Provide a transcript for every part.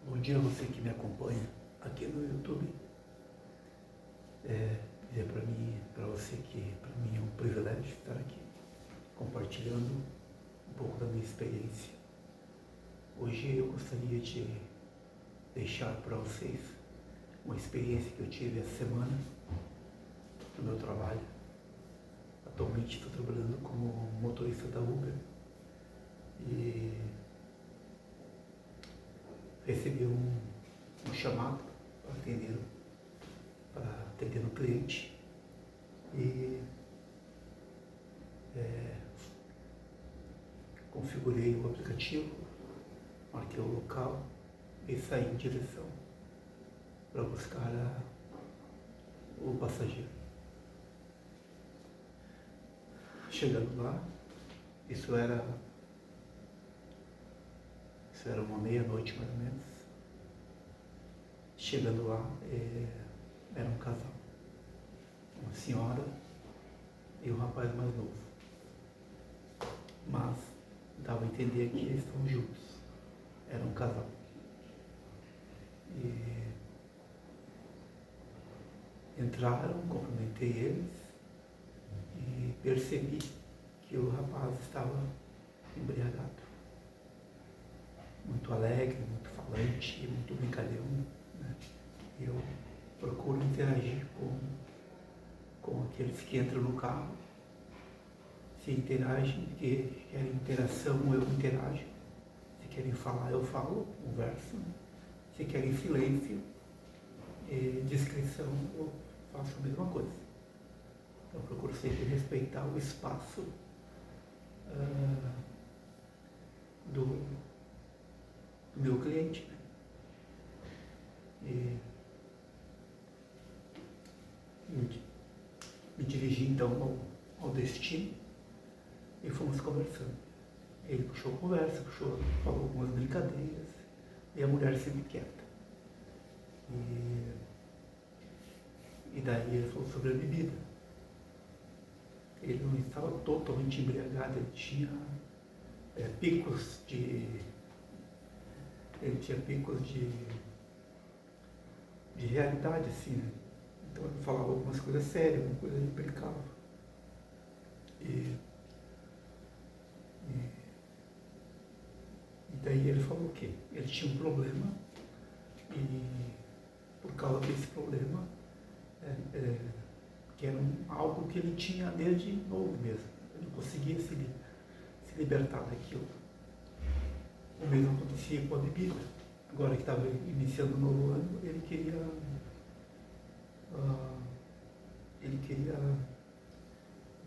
Bom dia a você que me acompanha aqui no YouTube. Dizer para você que para mim é um privilégio estar aqui compartilhando um pouco da minha experiência. Hoje eu gostaria de deixar para vocês uma experiência que eu tive essa semana no meu trabalho. Atualmente estou trabalhando como motorista da Uber e recebi um chamado para atender um cliente e configurei o aplicativo, marquei o local e saí em direção para buscar o passageiro. Chegando lá, isso era uma meia-noite mais ou menos. Chegando lá, era um casal, uma senhora e um rapaz mais novo, mas dava a entender que eles estavam juntos, era um casal. E entraram, cumprimentei eles e percebi que o rapaz estava embriagado, muito alegre, muito falante, muito brincalhão, né? Eu procuro interagir com aqueles que entram no carro. Se interagem, que querem interação, eu interajo. Se querem falar, eu falo, converso. Se querem silêncio e discrição, eu faço a mesma coisa. Então, eu procuro sempre respeitar o espaço do meu cliente, né? E me dirigi então ao destino e fomos conversando. Ele puxou conversa, falou algumas brincadeiras e a mulher sempre quieta. E daí ele falou sobre a bebida. Ele não estava totalmente embriagado, ele tinha picos de realidade, assim, né? Então ele falava algumas coisas sérias, algumas coisas ele brincava. E daí ele falou que ele tinha um problema e por causa desse problema, que era algo que ele tinha desde novo mesmo, ele não conseguia se libertar daquilo. O mesmo acontecia com a bebida. Agora que estava iniciando o novo ano, ele queria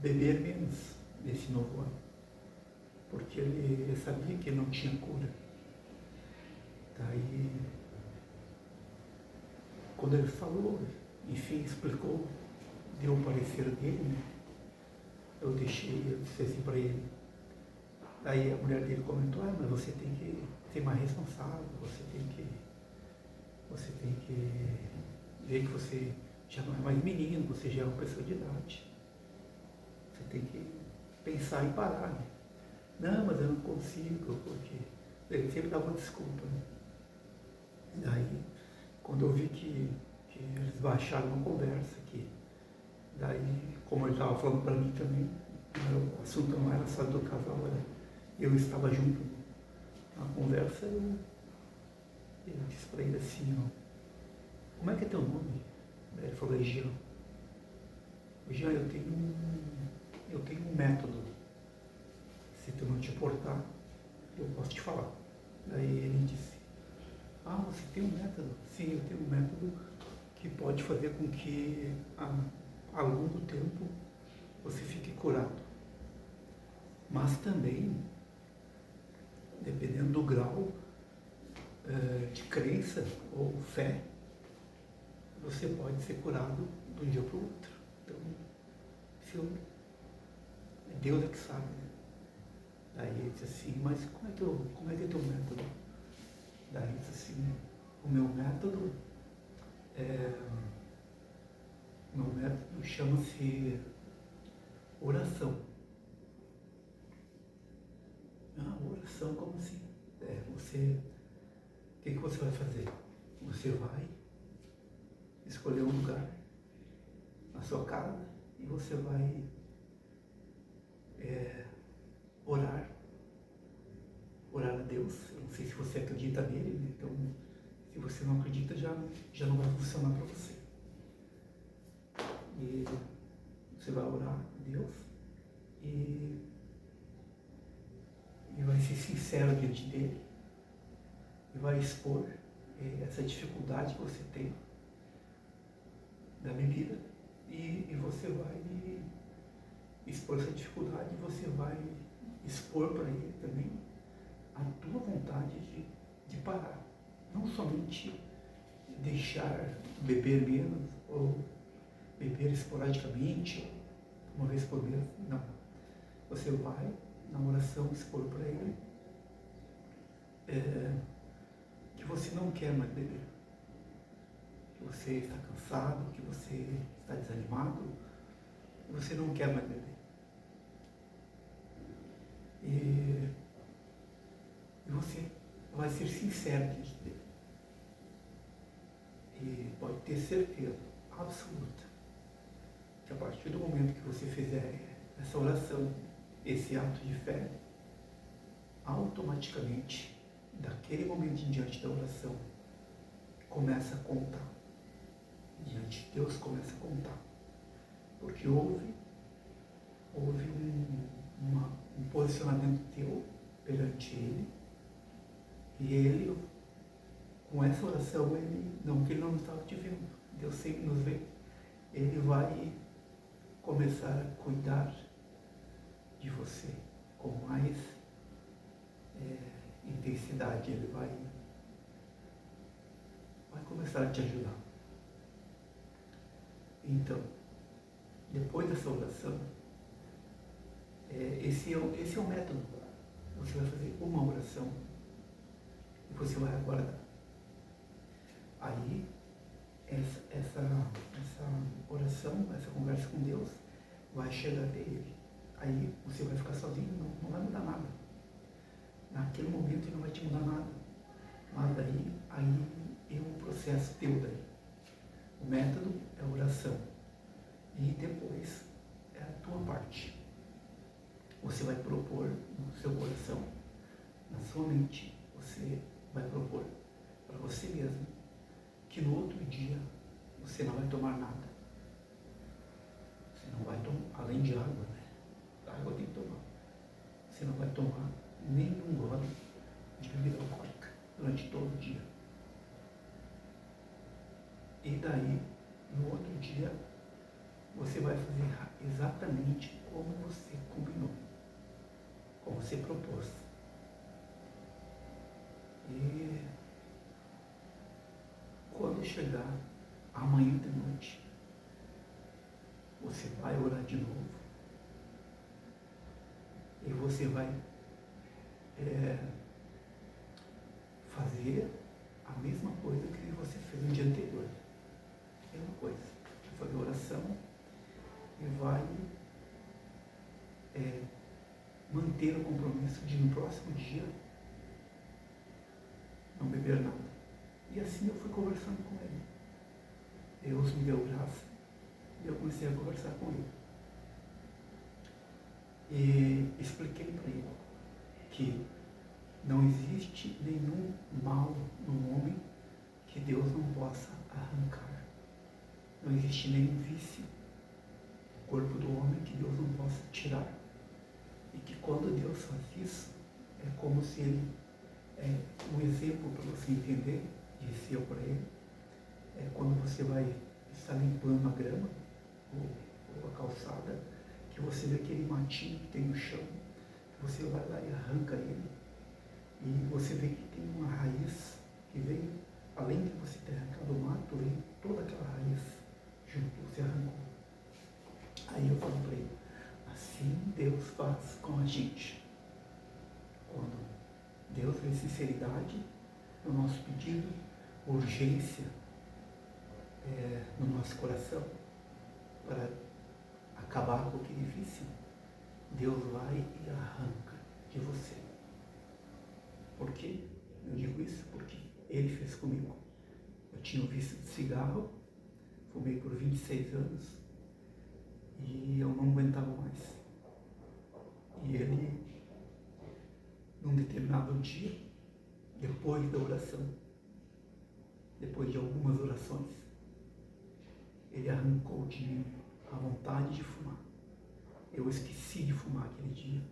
beber menos nesse novo ano, porque ele sabia que ele não tinha cura. Daí, quando ele falou, enfim, explicou, deu o parecer dele, né? Eu disse assim para ele. Aí a mulher dele comentou, mas você tem que ser mais responsável, você tem que ver que você já não é mais menino, você já é uma pessoa de idade. Você tem que pensar e parar, né? Não, mas eu não consigo, porque ele sempre dava uma desculpa, né? E daí, quando eu vi que eles baixaram uma conversa, daí, como ele estava falando para mim também, o assunto não era só do casal, eu estava junto na conversa, eu disse para ele assim, como é que é teu nome? Ele falou, Jean. Jean, eu tenho um método. Se tu não te importar, eu posso te falar. Daí ele disse, você tem um método? Sim, eu tenho um método que pode fazer com que ao longo do tempo você fique curado. Mas também, dependendo do grau de crença ou fé, você pode ser curado de um dia para o outro. Então, Deus é que sabe, né? Daí ele disse assim, mas como é que é teu método? Daí ele disse assim, o meu método chama-se oração. Oração, como assim? Você que você vai fazer? Você vai escolher um lugar na sua casa e você vai orar a Deus. Eu não sei se você acredita nele, né? Então, se você não acredita, já não vai funcionar para você. E você vai orar a Deus e vai ser sincero diante dele e vai expor essa dificuldade que você tem da bebida e você vai expor essa dificuldade e você vai expor para ele também a tua vontade de parar. Não somente deixar beber menos ou beber esporadicamente, uma vez por mês, não. Você vai, na oração, expor para ele que você não quer mais beber, que você está cansado, que você está desanimado, que você não quer mais beber. E você vai ser sincero diante dele. E pode ter certeza absoluta que a partir do momento que você fizer essa oração, esse ato de fé, automaticamente, daquele momento em diante da oração, começa a contar. Diante de Deus começa a contar. Porque houve um posicionamento teu perante Ele, e Ele, com essa oração, não que Ele não estava te vendo, Deus sempre nos vê, Ele vai começar a cuidar de você com mais intensidade. Ele vai começar a te ajudar. Então, depois dessa oração, esse é o método. Você vai fazer uma oração e você vai aguardar. Aí, essa oração, essa conversa com Deus, vai chegar até Ele. Aí você vai ficar sozinho, não vai mudar nada. Naquele momento ele não vai te mudar nada. Mas daí é um processo teu daí. O método é a oração. E depois é a tua parte. Você vai propor no seu coração, na sua mente, você vai propor para você mesmo que no outro dia você não vai tomar nada. Você não vai tomar, além de água, né? Água tem que tomar. Você não vai tomar nenhum gole de bebida alcoólica durante todo o dia. E daí, no outro dia, você vai fazer exatamente como você combinou, como você propôs. E quando chegar amanhã de noite, você vai orar de novo. E você vai fazer a mesma coisa que você fez no dia anterior. Mesma coisa. Vai fazer oração e vai manter o compromisso de no próximo dia não beber nada. E assim eu fui conversando com ele. Deus me deu graça e eu comecei a conversar com ele. E expliquei para ele que não existe nenhum mal no homem que Deus não possa arrancar. Não existe nenhum vício no corpo do homem que Deus não possa tirar. E que quando Deus faz isso, é como se ele, um exemplo para você entender, disse eu para ele, é quando você vai estar limpando a grama ou a calçada, que você vê aquele matinho que tem no chão, que você vai lá e arranca ele, e você vê que tem uma raiz que vem, além de você ter arrancado o mato, vem toda aquela raiz junto, você arrancou. Aí eu falo para ele, assim Deus faz com a gente. Quando Deus vê sinceridade no nosso pedido, urgência no nosso coração, para acabar com aquele vício, Deus vai e arranca de você. Por quê? Eu digo isso porque ele fez comigo. Eu tinha um vício de cigarro, fumei por 26 anos e eu não aguentava mais. E ele, num determinado dia, depois da oração, depois de algumas orações, ele arrancou de mim a vontade de fumar. Eu esqueci de fumar aquele dia.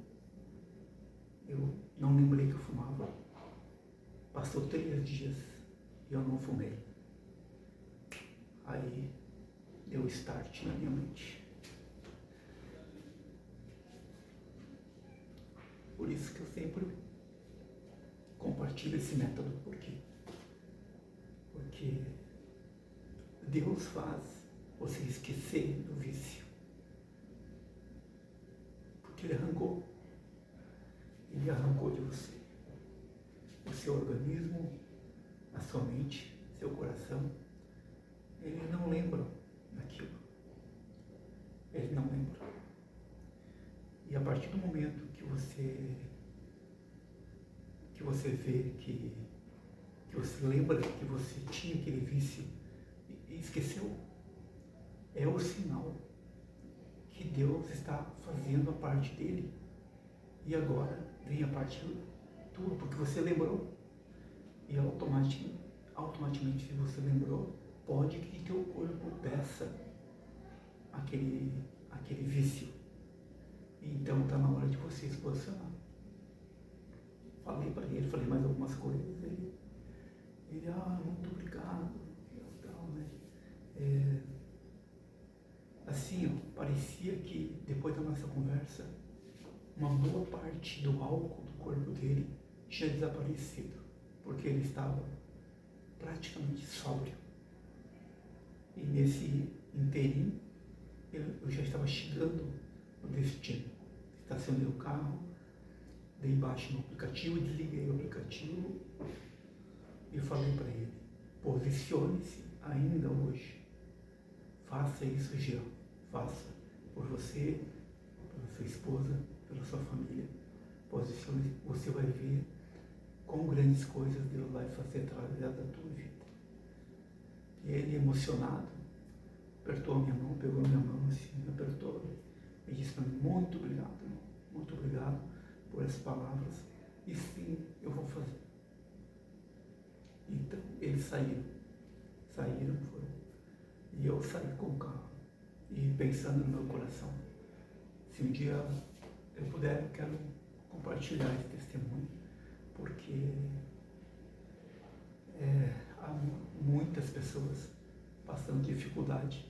Eu não lembrei que eu fumava. Passou 3 dias e eu não fumei. Aí deu start na minha mente. Por isso que eu sempre compartilho esse método. Por quê? Porque Deus faz você esquecer do vício. Porque Ele arrancou de você. O seu organismo, a sua mente, seu coração, ele não lembra daquilo. Ele não lembra. E a partir do momento que você vê que você lembra que você tinha aquele vício e esqueceu, é o sinal que Deus está fazendo a parte dele. E agora vem a parte tua, porque você lembrou. E automaticamente, se você lembrou, pode que teu corpo peça aquele vício. Então está na hora de você se posicionar. Falei para ele, falei mais algumas coisas. Ele muito obrigado. Tal, né? Assim, parecia que depois da nossa conversa, uma boa parte do álcool do corpo dele tinha desaparecido, porque ele estava praticamente sóbrio. E nesse inteirinho, eu já estava chegando no destino. Estacionei o carro, dei baixo no aplicativo, desliguei o aplicativo e falei para ele: posicione-se ainda hoje. Faça isso, Jean. Faça por você, pela sua esposa, pela sua família. Posicione-se, você vai ver quão grandes coisas Deus vai fazer através da tua vida. E ele, emocionado, apertou a minha mão, pegou a minha mão assim, me apertou e disse para mim: muito obrigado, irmão. Muito obrigado por essas palavras. E sim, eu vou fazer. Então, eles saíram, foram. E eu saí com o carro. E pensando no meu coração, se um dia eu puder, eu quero compartilhar esse testemunho, porque há muitas pessoas passando dificuldade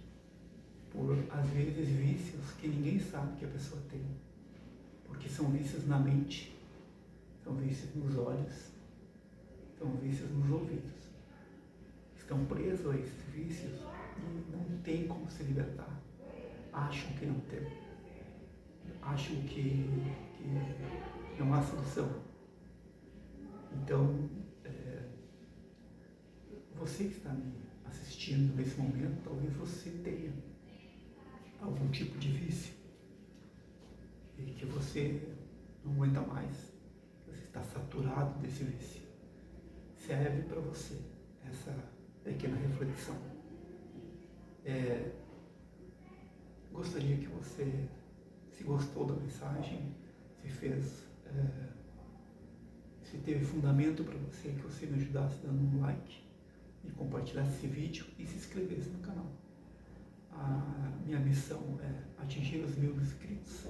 por, às vezes, vícios que ninguém sabe que a pessoa tem, porque são vícios na mente, são vícios nos olhos, são vícios nos ouvidos. Estão presos a esses vícios e não tem como se libertar. Acham que não tem. Acham que não há solução. Então, você que está me assistindo nesse momento, talvez você tenha algum tipo de vício e que você não aguenta mais, você está saturado desse vício. Serve para você essa pequena reflexão. Gostaria que você, se gostou da mensagem, se teve fundamento para você, que você me ajudasse dando um like e compartilhasse esse vídeo e se inscrevesse no canal. A minha missão é atingir os 1000 inscritos